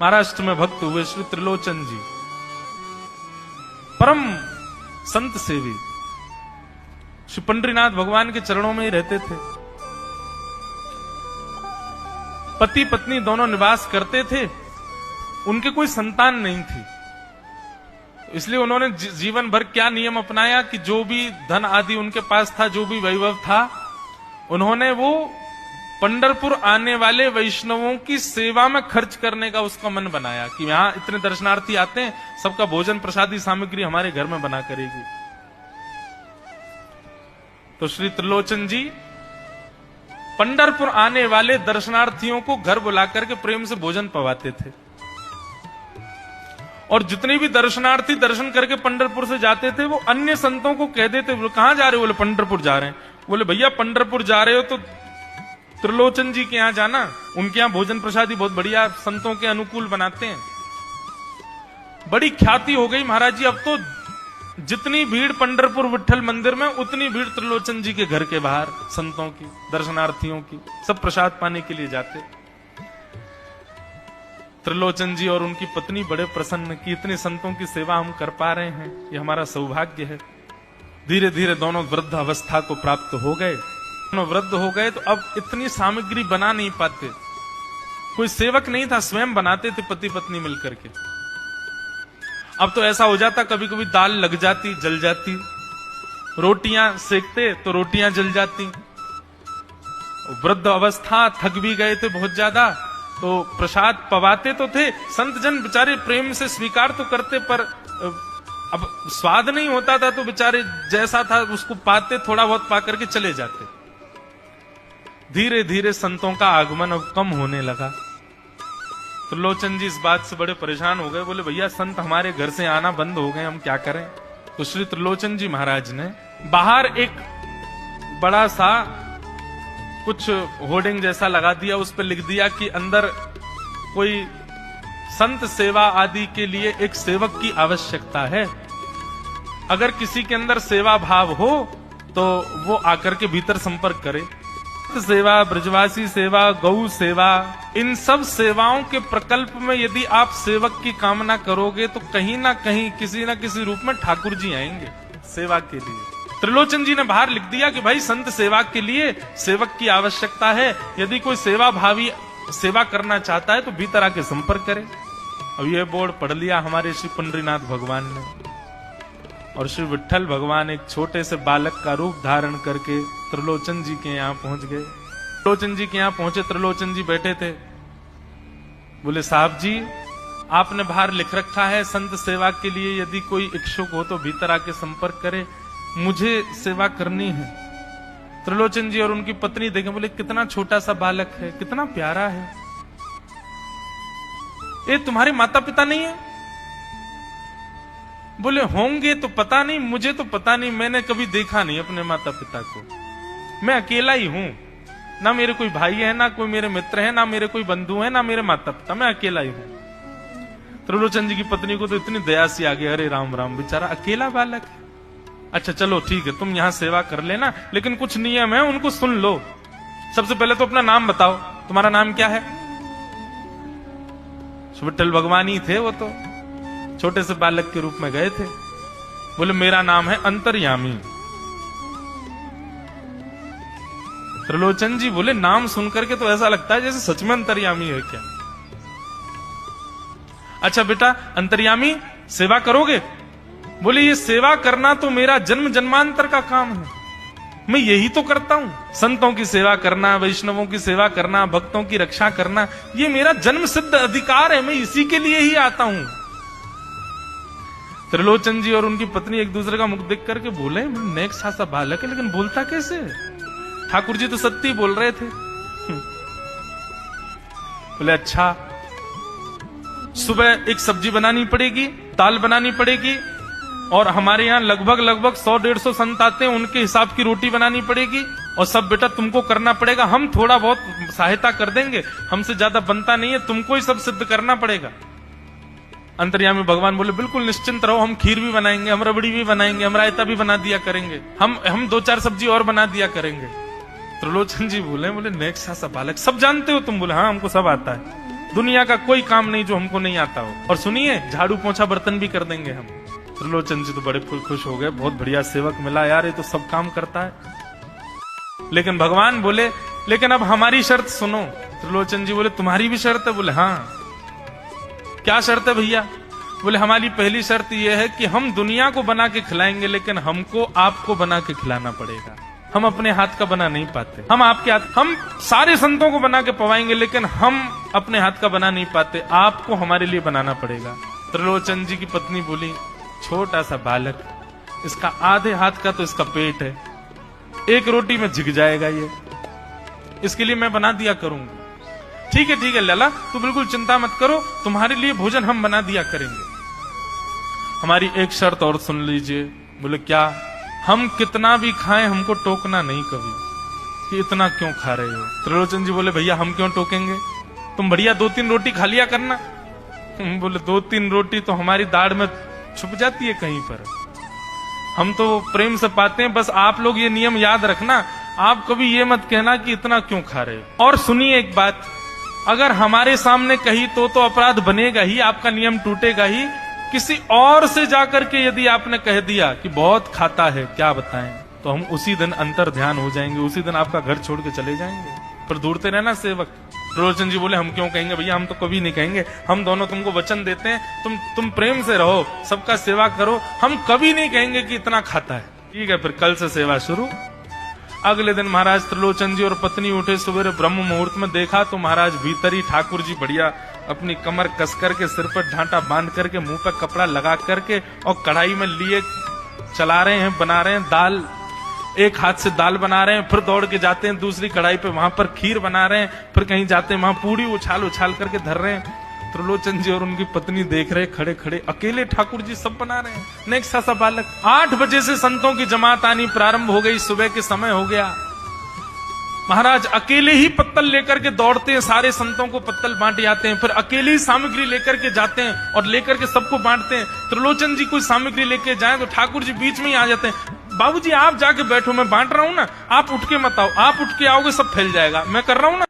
महाराष्ट्र में भक्त हुए श्री त्रिलोचन जी, परम संत सेवी, श्री पंडरीनाथ भगवान के चरणों में ही रहते थे। पति पत्नी दोनों निवास करते थे, उनके कोई संतान नहीं थी, इसलिए उन्होंने जीवन भर क्या नियम अपनाया कि जो भी धन आदि उनके पास था, जो भी वैभव था, उन्होंने वो पंढरपुर आने वाले वैष्णवों की सेवा में खर्च करने का उसका मन बनाया कि यहां इतने दर्शनार्थी आते हैं, सबका भोजन प्रसादी सामग्री हमारे घर में बना करेगी। तो श्री त्रिलोचन जी पंढरपुर आने वाले दर्शनार्थियों को घर बुलाकर के प्रेम से भोजन पवाते थे, और जितने भी दर्शनार्थी दर्शन करके पंढरपुर से जाते थे वो अन्य संतों को कह देते, बोले कहां जा रहे हो? बोले पंढरपुर जा रहे हैं। बोले भैया पंढरपुर जा रहे हो तो त्रिलोचन जी के यहां जाना, उनके यहां भोजन प्रसादी बहुत बढ़िया संतों के अनुकूल बनाते हैं। बड़ी ख्याति हो गई महाराज जी, अब तो जितनी भीड़ पंढरपुर विठल मंदिर में उतनी भीड़ त्रिलोचन जी के घर के बाहर संतों की, दर्शनार्थियों की, सब प्रसाद पाने के लिए जाते। त्रिलोचन जी और उनकी पत्नी बड़े प्रसन्न कि इतने संतों की सेवा हम कर पा रहे हैं, ये हमारा सौभाग्य है। धीरे धीरे दोनों वृद्ध अवस्था को प्राप्त हो गए। दोनों वृद्ध हो गए तो अब इतनी सामग्री बना नहीं पाते, कोई सेवक नहीं था, स्वयं बनाते थे पति पत्नी मिलकर के। अब तो ऐसा हो जाता, कभी कभी दाल लग जाती, जल जाती, रोटियां सेकते तो रोटियां जल जाती। वृद्ध अवस्था, थक भी गए थे बहुत ज्यादा, तो प्रसाद पवाते तो थे, संत जन बेचारे प्रेम से स्वीकार तो करते, पर अब स्वाद नहीं होता था तो बेचारे जैसा था उसको पाते, थोड़ा बहुत पा करके चले जाते। धीरे धीरे संतों का आगमन अब कम होने लगा। त्रिलोचन जी इस बात से बड़े परेशान हो गए, बोले भैया संत हमारे घर से आना बंद हो गए, हम क्या करें? तो श्री त्रिलोचन जी महाराज ने बाहर एक बड़ा सा कुछ होर्डिंग जैसा लगा दिया, उस पर लिख दिया कि अंदर कोई संत सेवा आदि के लिए एक सेवक की आवश्यकता है, अगर किसी के अंदर सेवा भाव हो तो वो आकर के भीतर संपर्क करे। सेवा, ब्रजवासी सेवा, गौ सेवा, इन सब सेवाओं के प्रकल्प में यदि आप सेवक की कामना करोगे तो कहीं ना कहीं किसी ना किसी रूप में ठाकुर जी आएंगे सेवा के लिए। त्रिलोचन जी ने बाहर लिख दिया कि भाई संत सेवा के लिए सेवक की आवश्यकता है, यदि कोई सेवा भावी सेवा करना चाहता है तो भीतर आके संपर्क करे। अब ये बोर्ड पढ़ लिया हमारे श्री पंडरीनाथ भगवान ने, और श्री विठल भगवान एक छोटे से बालक का रूप धारण करके त्रिलोचन जी के यहाँ पहुंच गए। त्रिलोचन जी के यहाँ पहुंचे, त्रिलोचन जी बैठे थे। बोले साहब जी, आपने बाहर लिख रखा है संत सेवा के लिए यदि कोई इच्छुक हो तो भीतर आके संपर्क करे, मुझे सेवा करनी है। त्रिलोचन जी और उनकी पत्नी देखे, बोले कितना छोटा सा बालक है, कितना प्यारा है, ये तुम्हारे माता पिता नहीं है? बोले होंगे तो पता नहीं, मुझे तो पता नहीं, मैंने कभी देखा नहीं अपने माता पिता को, मैं अकेला ही हूं, ना मेरे कोई भाई है, ना कोई मेरे मित्र है, ना मेरे कोई बंधु है, ना मेरे माता पिता, मैं अकेला ही हूं। त्रिलोचन जी की पत्नी को तो इतनी दया सी आ गई, अरे राम राम, बेचारा अकेला बालक है। अच्छा चलो ठीक है, तुम यहां सेवा कर लेना, लेकिन कुछ नियम है उनको सुन लो। सबसे पहले तो अपना नाम बताओ, तुम्हारा नाम क्या है? विठल भगवान ही थे वो, तो छोटे से बालक के रूप में गए थे। बोले मेरा नाम है अंतर्यामी। त्रिलोचन जी बोले नाम सुनकर के तो ऐसा लगता है जैसे सच में अंतर्यामी है क्या? अच्छा बेटा अंतर्यामी सेवा करोगे? बोले ये सेवा करना तो मेरा जन्म जन्मांतर का काम है, मैं यही तो करता हूं, संतों की सेवा करना, वैष्णवों की सेवा करना, भक्तों की रक्षा करना, ये मेरा जन्म सिद्ध अधिकार है, मैं इसी के लिए ही आता हूं। त्रिलोचन जी और उनकी पत्नी एक दूसरे का मुख देख करके बोले नेक सा बालक है, लेकिन बोलता कैसे? ठाकुर जी तो सत्य ही बोल रहे थे। बोले अच्छा, सुबह एक सब्जी बनानी पड़ेगी, दाल बनानी पड़ेगी, और हमारे यहाँ लगभग 100-150 संत आते हैं, उनके हिसाब की रोटी बनानी पड़ेगी, और सब बेटा तुमको करना पड़ेगा, हम थोड़ा बहुत सहायता कर देंगे, हमसे ज्यादा बनता नहीं है, तुमको ही सब सिद्ध करना पड़ेगा। अंतर्यामी भगवान बोले बिल्कुल निश्चिंत रहो, हम खीर भी बनाएंगे, हम रबड़ी भी बनाएंगे, हम रायता भी बना दिया करेंगे, हम 2-4 सब्जी और बना दिया करेंगे। त्रिलोचन जी बोले नेक सा बालक, सब जानते हो तुम? बोले हाँ हमको सब आता है। दुनिया का कोई काम नहीं जो हमको नहीं आता हो। और सुनिए, झाड़ू पोंछा बर्तन भी कर देंगे हम। त्रिलोचन जी तो बड़े खुश हो गए, बहुत बढ़िया सेवक मिला यार, ये तो सब काम करता है। लेकिन भगवान बोले, लेकिन अब हमारी शर्त सुनो। त्रिलोचन जी बोले, तुम्हारी भी शर्त है? बोले हाँ। क्या शर्त है भैया? बोले, हमारी पहली शर्त यह है कि हम दुनिया को बना के खिलाएंगे, लेकिन हमको आपको बना के खिलाना पड़ेगा। हम अपने हाथ का बना नहीं पाते, हम आपके हाथ, हम सारे संतों को बना के पवाएंगे, लेकिन हम अपने हाथ का बना नहीं पाते, आपको हमारे लिए बनाना पड़ेगा। त्रिलोचन जी की पत्नी बोली, छोटा सा बालक, इसका आधे हाथ का तो इसका पेट है, एक रोटी में झिक जाएगा ये, इसके लिए मैं बना दिया करूंगी। ठीक है लला, तू बिल्कुल चिंता मत करो, तुम्हारे लिए भोजन हम बना दिया करेंगे। हमारी एक शर्त और सुन लीजिए। बोले क्या? हम कितना भी खाएं हमको टोकना नहीं कभी कि इतना क्यों खा रहे हो। त्रिलोचन जी बोले, भैया हम क्यों टोकेंगे, तुम बढ़िया 2-3 रोटी खा लिया करना। बोले, 2-3 रोटी तो हमारी दाढ़ में छुप जाती है कहीं पर, हम तो प्रेम से पाते हैं। बस आप लोग ये नियम याद रखना, आप कभी ये मत कहना कि इतना क्यों खा रहे हो। और सुनिए एक बात, अगर हमारे सामने कही तो अपराध बनेगा ही, आपका नियम टूटेगा ही। किसी और से जाकर के यदि आपने कह दिया कि बहुत खाता है, क्या बताएं, तो हम उसी दिन अंतर ध्यान हो जाएंगे, उसी दिन आपका घर छोड़ के चले जाएंगे। पर दूरते रहना सेवक। त्रिलोचन जी बोले, हम क्यों कहेंगे भैया, हम तो कभी नहीं कहेंगे, हम दोनों तुमको वचन देते हैं, तुम प्रेम से रहो, सबका सेवा करो, हम कभी नहीं कहेंगे कि इतना खाता है। ठीक है, फिर कल से सेवा शुरू। अगले दिन महाराज त्रिलोचन जी और पत्नी उठे सुबह ब्रह्म मुहूर्त में, देखा तो महाराज भीतर ही ठाकुर जी बढ़िया अपनी कमर कस करके, सिर पर ढांटा बांध करके, मुंह पर कपड़ा लगा करके और कढ़ाई में लिए चला रहे हैं, बना रहे हैं दाल। एक हाथ से दाल बना रहे हैं, फिर दौड़ के जाते हैं दूसरी कढ़ाई पे, वहां पर खीर बना रहे हैं, फिर कहीं जाते हैं वहां पूरी उछाल उछाल करके धर रहे हैं। त्रिलोचन जी और उनकी पत्नी देख रहे खड़े खड़े, अकेले ठाकुर जी सब बना रहे हैं, नेक सा बालक। 8 बजे से संतों की जमात आनी प्रारंभ हो गई, सुबह के समय हो गया। महाराज अकेले ही पत्तल लेकर के दौड़ते हैं, सारे संतों को पत्तल बांट आते हैं, फिर अकेले ही सामग्री लेकर के जाते हैं और लेकर के सबको बांटते हैं। त्रिलोचन जी कोई सामग्री लेके जाए तो ठाकुर जी बीच में ही आ जाते हैं, बाबूजी आप जाके बैठो, मैं बांट रहा हूं ना, आप उठ के मत आओ, आप उठ के आओगे सब फैल जाएगा, मैं कर रहा हूं ना।